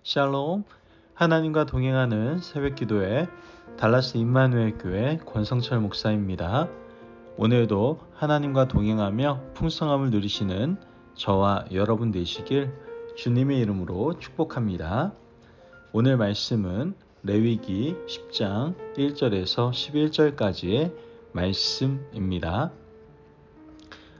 샬롬, 하나님과 동행하는 새벽기도회 달라스 임마누엘 교회 권성철 목사입니다. 오늘도 하나님과 동행하며 풍성함을 누리시는 저와 여러분 되시길 주님의 이름으로 축복합니다. 오늘 말씀은 레위기 10장 1절에서 11절까지의 말씀입니다.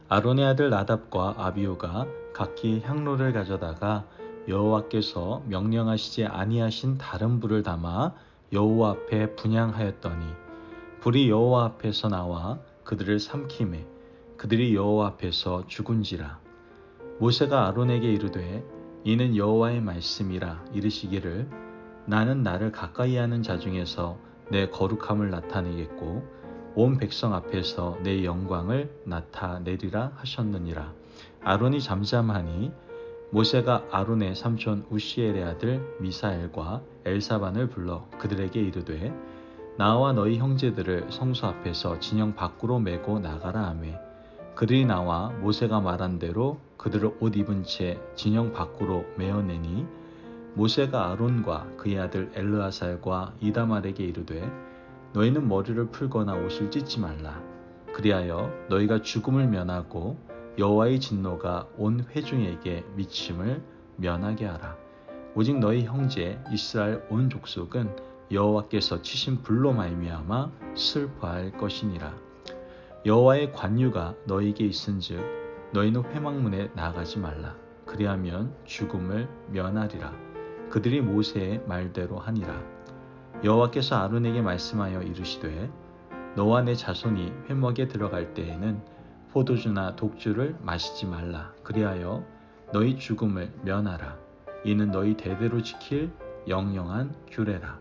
아론의 아들 나답과 아비후가 각기 향로를 가져다가 여호와께서 명령하시지 아니하신 다른 불을 담아 여호와 앞에 분향하였더니 불이 여호와 앞에서 나와 그들을 삼키매 그들이 여호와 앞에서 죽은지라. 모세가 아론에게 이르되 이는 여호와의 말씀이라 이르시기를 나는 나를 가까이하는 자 중에서 내 거룩함을 나타내겠고 온 백성 앞에서 내 영광을 나타내리라 하셨느니라. 아론이 잠잠하니 모세가 아론의 삼촌 우시엘의 아들 미사엘과 엘사반을 불러 그들에게 이르되 나와 너희 형제들을 성소 앞에서 진영 밖으로 메고 나가라 하매 그들이 나와 모세가 말한 대로 그들을 옷 입은 채 진영 밖으로 메어내니 모세가 아론과 그의 아들 엘르아살과 이다말에게 이르되 너희는 머리를 풀거나 옷을 찢지 말라. 그리하여 너희가 죽음을 면하고 여호와의 진노가 온 회중에게 미침을 면하게 하라. 오직 너희 형제 이스라엘 온 족속은 여호와께서 치신 불로 말미암아 슬퍼할 것이니라. 여호와의 관유가 너희에게 있은즉 너희는 회막문에 나가지 말라. 그리하면 죽음을 면하리라. 그들이 모세의 말대로 하니라. 여호와께서 아론에게 말씀하여 이르시되 너와 내 자손이 회막에 들어갈 때에는 포도주나 독주를 마시지 말라. 그리하여 너희 죽음을 면하라. 이는 너희 대대로 지킬 영영한 규례라.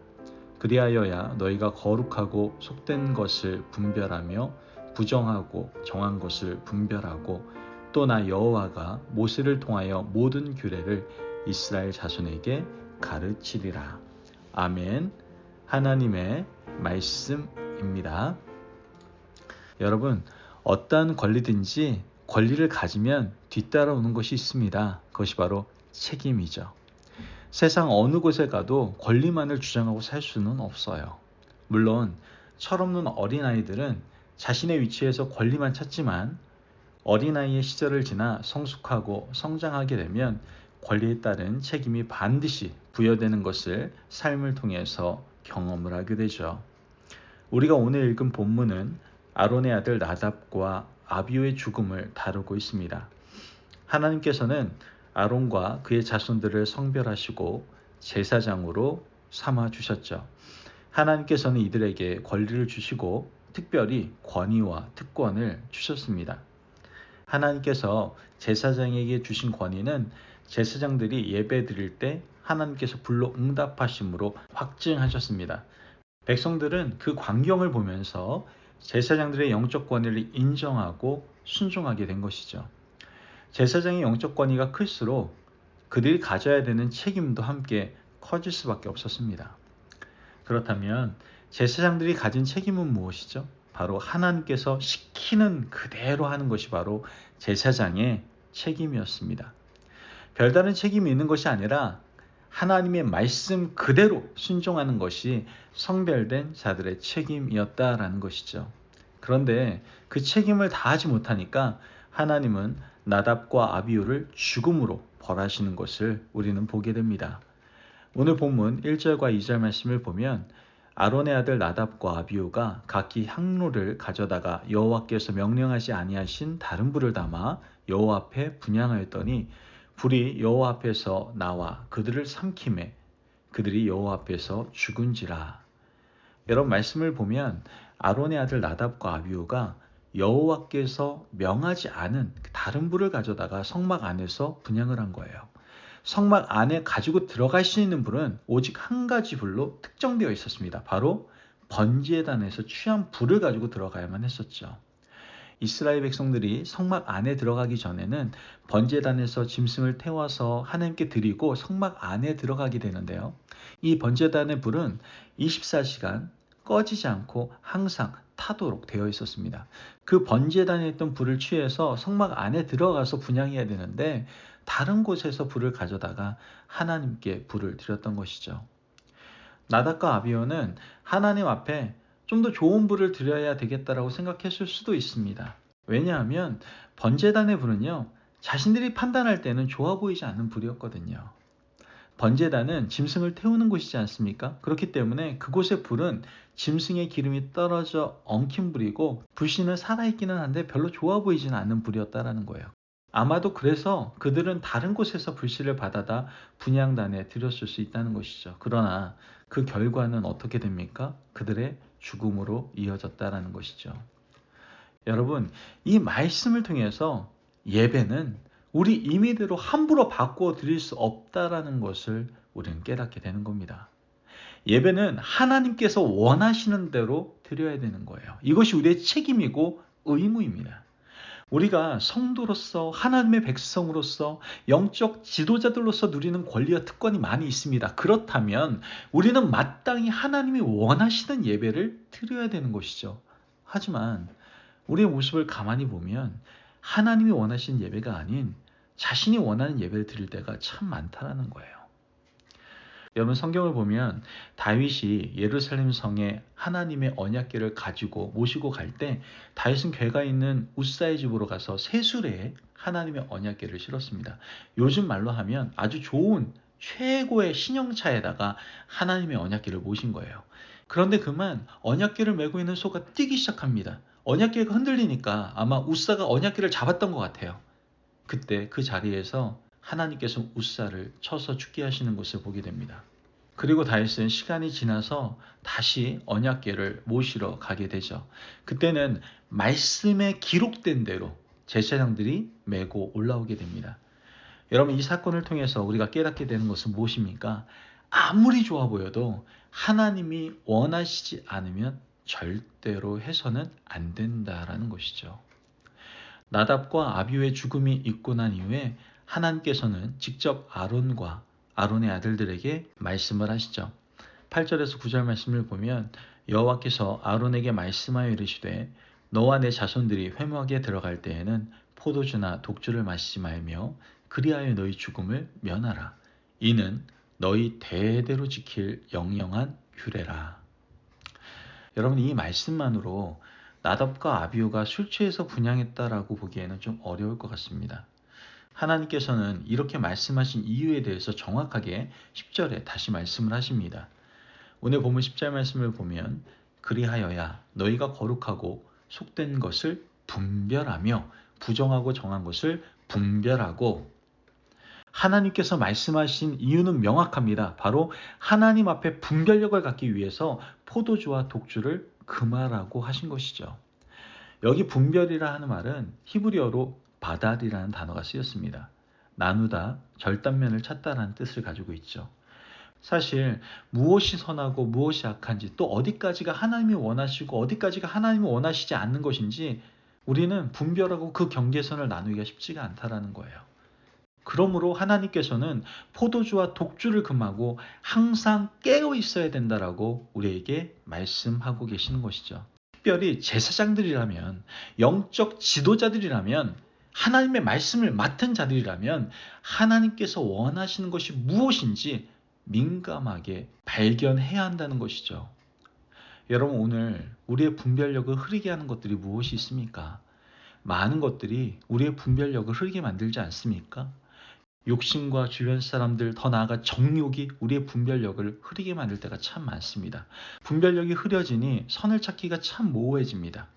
그리하여야 너희가 거룩하고 속된 것을 분별하며 부정하고 정한 것을 분별하고 또 나 여호와가 모세를 통하여 모든 규례를 이스라엘 자손에게 가르치리라. 아멘. 하나님의 말씀입니다. 여러분, 어떠한 권리든지 권리를 가지면 뒤따라오는 것이 있습니다. 그것이 바로 책임이죠. 세상 어느 곳에 가도 권리만을 주장하고 살 수는 없어요. 물론 철없는 어린아이들은 자신의 위치에서 권리만 찾지만 어린아이의 시절을 지나 성숙하고 성장하게 되면 권리에 따른 책임이 반드시 부여되는 것을 삶을 통해서 경험을 하게 되죠. 우리가 오늘 읽은 본문은 아론의 아들 나답과 아비후의 죽음을 다루고 있습니다. 하나님께서는 아론과 그의 자손들을 성별하시고 제사장으로 삼아주셨죠. 하나님께서는 이들에게 권리를 주시고 특별히 권위와 특권을 주셨습니다. 하나님께서 제사장에게 주신 권위는 제사장들이 예배 드릴 때 하나님께서 불로 응답하심으로 확증하셨습니다. 백성들은 그 광경을 보면서 제사장들의 영적 권위를 인정하고 순종하게 된 것이죠. 제사장의 영적 권위가 클수록 그들이 가져야 되는 책임도 함께 커질 수밖에 없었습니다. 그렇다면 제사장들이 가진 책임은 무엇이죠? 바로 하나님께서 시키는 그대로 하는 것이 바로 제사장의 책임이었습니다. 별다른 책임이 있는 것이 아니라 하나님의 말씀 그대로 순종하는 것이 성별된 자들의 책임이었다라는 것이죠. 그런데 그 책임을 다하지 못하니까 하나님은 나답과 아비후를 죽음으로 벌하시는 것을 우리는 보게 됩니다. 오늘 본문 1절과 2절 말씀을 보면 아론의 아들 나답과 아비후가 각기 향로를 가져다가 여호와께서 명령하지 아니하신 다른 불을 담아 여호와 앞에 분향하였더니 불이 여호와 앞에서 나와 그들을 삼키매 그들이 여호와 앞에서 죽은지라. 여러분, 말씀을 보면 아론의 아들 나답과 아비후가 여호와께서 명하지 않은 다른 불을 가져다가 성막 안에서 분향을 한 거예요. 성막 안에 가지고 들어갈 수 있는 불은 오직 한 가지 불로 특정되어 있었습니다. 바로 번제단에서 취한 불을 가지고 들어가야만 했었죠. 이스라엘 백성들이 성막 안에 들어가기 전에는 번제단에서 짐승을 태워서 하나님께 드리고 성막 안에 들어가게 되는데요. 이 번제단의 불은 24시간 꺼지지 않고 항상 타도록 되어 있었습니다. 그 번제단에 있던 불을 취해서 성막 안에 들어가서 분향해야 되는데 다른 곳에서 불을 가져다가 하나님께 불을 드렸던 것이죠. 나답과 아비후는 하나님 앞에 좀 더 좋은 불을 드려야 되겠다라고 생각했을 수도 있습니다. 왜냐하면 번제단의 불은요, 자신들이 판단할 때는 좋아 보이지 않는 불이었거든요. 번제단은 짐승을 태우는 곳이지 않습니까? 그렇기 때문에 그곳의 불은 짐승의 기름이 떨어져 엉킨 불이고 불씨는 살아있기는 한데 별로 좋아 보이지는 않는 불이었다라는 거예요. 아마도 그래서 그들은 다른 곳에서 불씨를 받아다 분향단에 드렸을 수 있다는 것이죠. 그러나 그 결과는 어떻게 됩니까? 그들의 죽음으로 이어졌다라는 것이죠. 여러분, 이 말씀을 통해서 예배는 우리 임의대로 함부로 바꾸어 드릴 수 없다라는 것을 우리는 깨닫게 되는 겁니다. 예배는 하나님께서 원하시는 대로 드려야 되는 거예요. 이것이 우리의 책임이고 의무입니다. 우리가 성도로서 하나님의 백성으로서 영적 지도자들로서 누리는 권리와 특권이 많이 있습니다. 그렇다면 우리는 마땅히 하나님이 원하시는 예배를 드려야 되는 것이죠. 하지만 우리의 모습을 가만히 보면 하나님이 원하시는 예배가 아닌 자신이 원하는 예배를 드릴 때가 참 많다라는 거예요. 여러분, 성경을 보면 다윗이 예루살렘 성에 하나님의 언약궤를 가지고 모시고 갈 때 다윗은 궤가 있는 우사의 집으로 가서 세수레에 하나님의 언약궤를 실었습니다. 요즘 말로 하면 아주 좋은 최고의 신형차에다가 하나님의 언약궤를 모신 거예요. 그런데 그만 언약궤를 메고 있는 소가 뛰기 시작합니다. 언약궤가 흔들리니까 아마 우사가 언약궤를 잡았던 것 같아요. 그때 그 자리에서 하나님께서 우사를 쳐서 죽게 하시는 것을 보게 됩니다. 그리고 다윗은 시간이 지나서 다시 언약궤를 모시러 가게 되죠. 그때는 말씀에 기록된 대로 제사장들이 메고 올라오게 됩니다. 여러분, 이 사건을 통해서 우리가 깨닫게 되는 것은 무엇입니까? 아무리 좋아 보여도 하나님이 원하시지 않으면 절대로 해서는 안 된다라는 것이죠. 나답과 아비후의 죽음이 있고 난 이후에 하나님께서는 직접 아론의 아들들에게 말씀을 하시죠. 8절에서 9절 말씀을 보면 여호와께서 아론에게 말씀하여 이르시되 너와 내 자손들이 회막에 들어갈 때에는 포도주나 독주를 마시지 말며 그리하여 너희 죽음을 면하라. 이는 너희 대대로 지킬 영영한 규례라. 여러분, 이 말씀만으로 나답과 아비후가 술 취해서 분향했다라고 보기에는 좀 어려울 것 같습니다. 하나님께서는 이렇게 말씀하신 이유에 대해서 정확하게 10절에 다시 말씀을 하십니다. 오늘 본문 10절 말씀을 보면 그리하여야 너희가 거룩하고 속된 것을 분별하며 부정하고 정한 것을 분별하고, 하나님께서 말씀하신 이유는 명확합니다. 바로 하나님 앞에 분별력을 갖기 위해서 포도주와 독주를 금하라고 하신 것이죠. 여기 분별이라 하는 말은 히브리어로 바달이라는 단어가 쓰였습니다. 나누다, 절단면을 찾다라는 뜻을 가지고 있죠. 사실 무엇이 선하고 무엇이 악한지, 또 어디까지가 하나님이 원하시고 어디까지가 하나님이 원하시지 않는 것인지 우리는 분별하고 그 경계선을 나누기가 쉽지가 않다라는 거예요. 그러므로 하나님께서는 포도주와 독주를 금하고 항상 깨어 있어야 된다라고 우리에게 말씀하고 계시는 것이죠. 특별히 제사장들이라면, 영적 지도자들이라면, 하나님의 말씀을 맡은 자들이라면 하나님께서 원하시는 것이 무엇인지 민감하게 발견해야 한다는 것이죠. 여러분, 오늘 우리의 분별력을 흐리게 하는 것들이 무엇이 있습니까? 많은 것들이 우리의 분별력을 흐리게 만들지 않습니까? 욕심과 주변 사람들, 더 나아가 정욕이 우리의 분별력을 흐리게 만들 때가 참 많습니다. 분별력이 흐려지니 선을 찾기가 참 모호해집니다.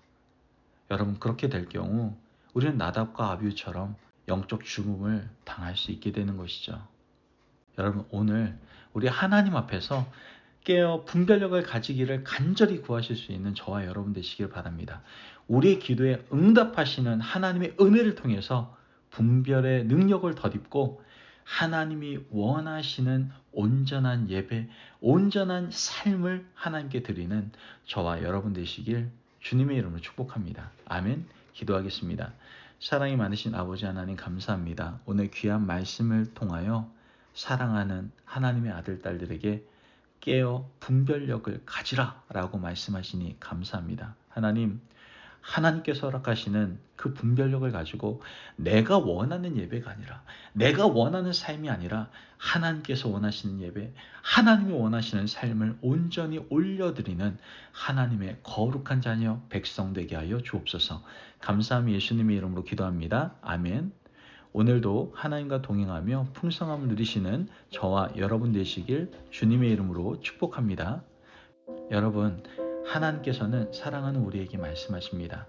여러분, 그렇게 될 경우 우리는 나답과 아비후처럼 영적 죽음을 당할 수 있게 되는 것이죠. 여러분, 오늘 우리 하나님 앞에서 깨어 분별력을 가지기를 간절히 구하실 수 있는 저와 여러분 되시길 바랍니다. 우리의 기도에 응답하시는 하나님의 은혜를 통해서 분별의 능력을 덧입고 하나님이 원하시는 온전한 예배, 온전한 삶을 하나님께 드리는 저와 여러분 되시길 주님의 이름으로 축복합니다. 아멘. 기도하겠습니다. 사랑이 많으신 아버지 하나님, 감사합니다. 오늘 귀한 말씀을 통하여 사랑하는 하나님의 아들, 딸들에게 깨어 분별력을 가지라 라고 말씀하시니 감사합니다. 하나님, 하나님께서 허락하시는 그 분별력을 가지고 내가 원하는 예배가 아니라, 내가 원하는 삶이 아니라 하나님께서 원하시는 예배, 하나님이 원하시는 삶을 온전히 올려드리는 하나님의 거룩한 자녀 백성 되게 하여 주옵소서. 감사함이 예수님의 이름으로 기도합니다. 아멘. 오늘도 하나님과 동행하며 풍성함을 누리시는 저와 여러분 되시길 주님의 이름으로 축복합니다. 여러분, 하나님께서는 사랑하는 우리에게 말씀하십니다.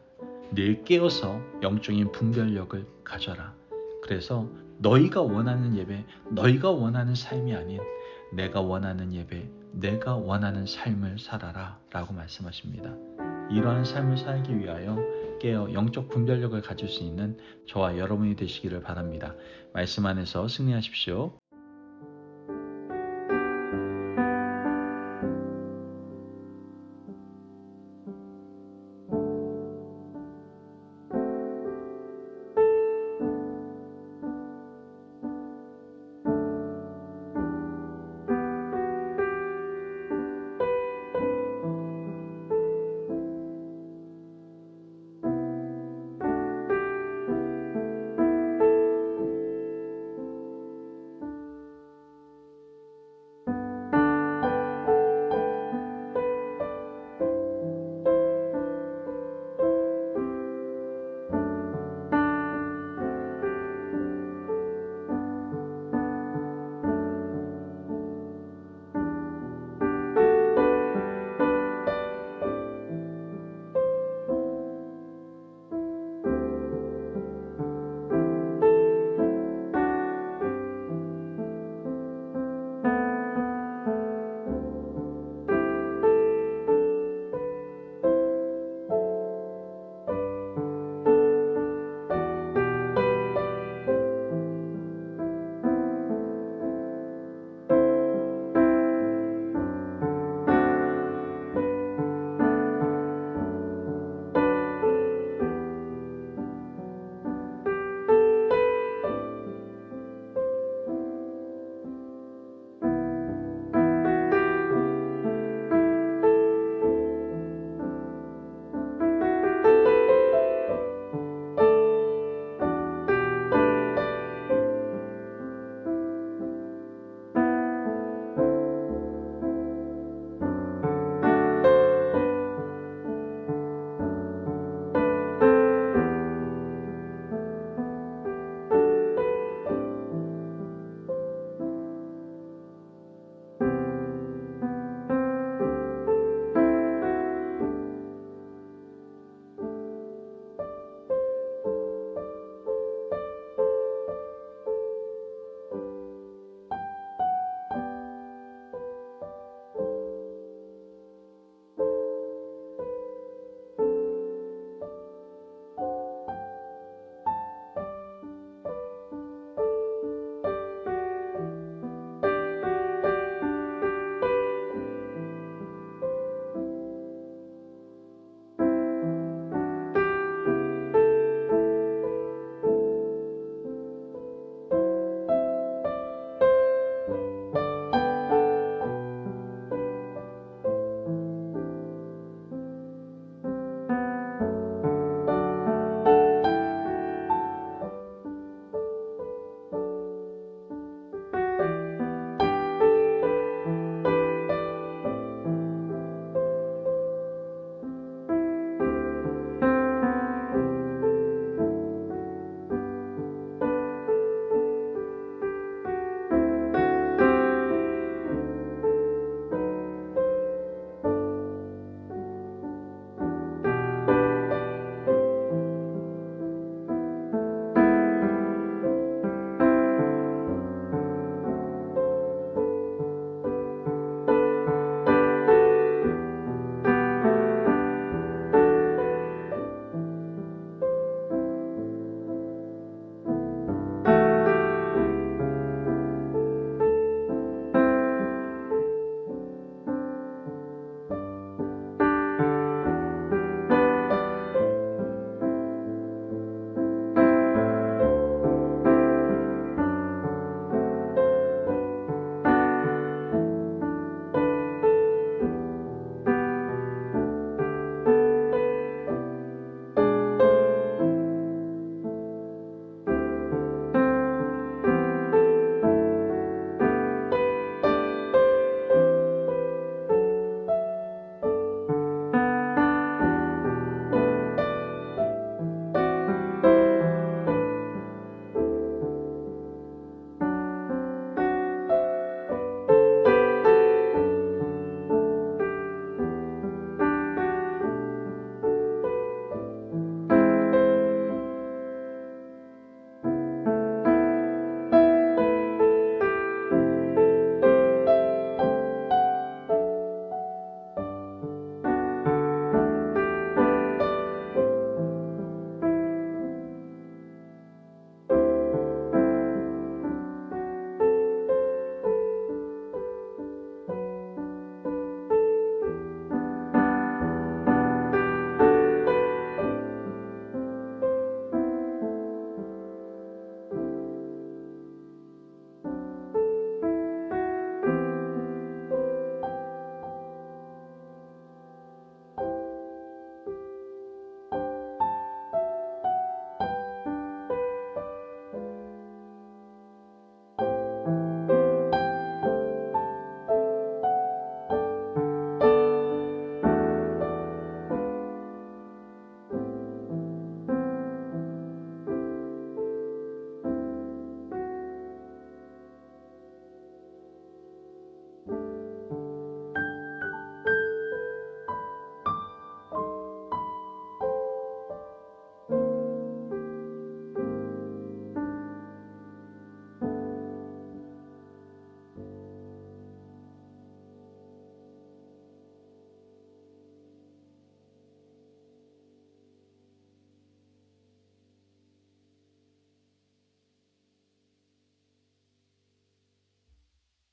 늘 깨어서 영적인 분별력을 가져라. 그래서 너희가 원하는 예배, 너희가 원하는 삶이 아닌 내가 원하는 예배, 내가 원하는 삶을 살아라 라고 말씀하십니다. 이러한 삶을 살기 위하여 깨어 영적 분별력을 가질 수 있는 저와 여러분이 되시기를 바랍니다. 말씀 안에서 승리하십시오.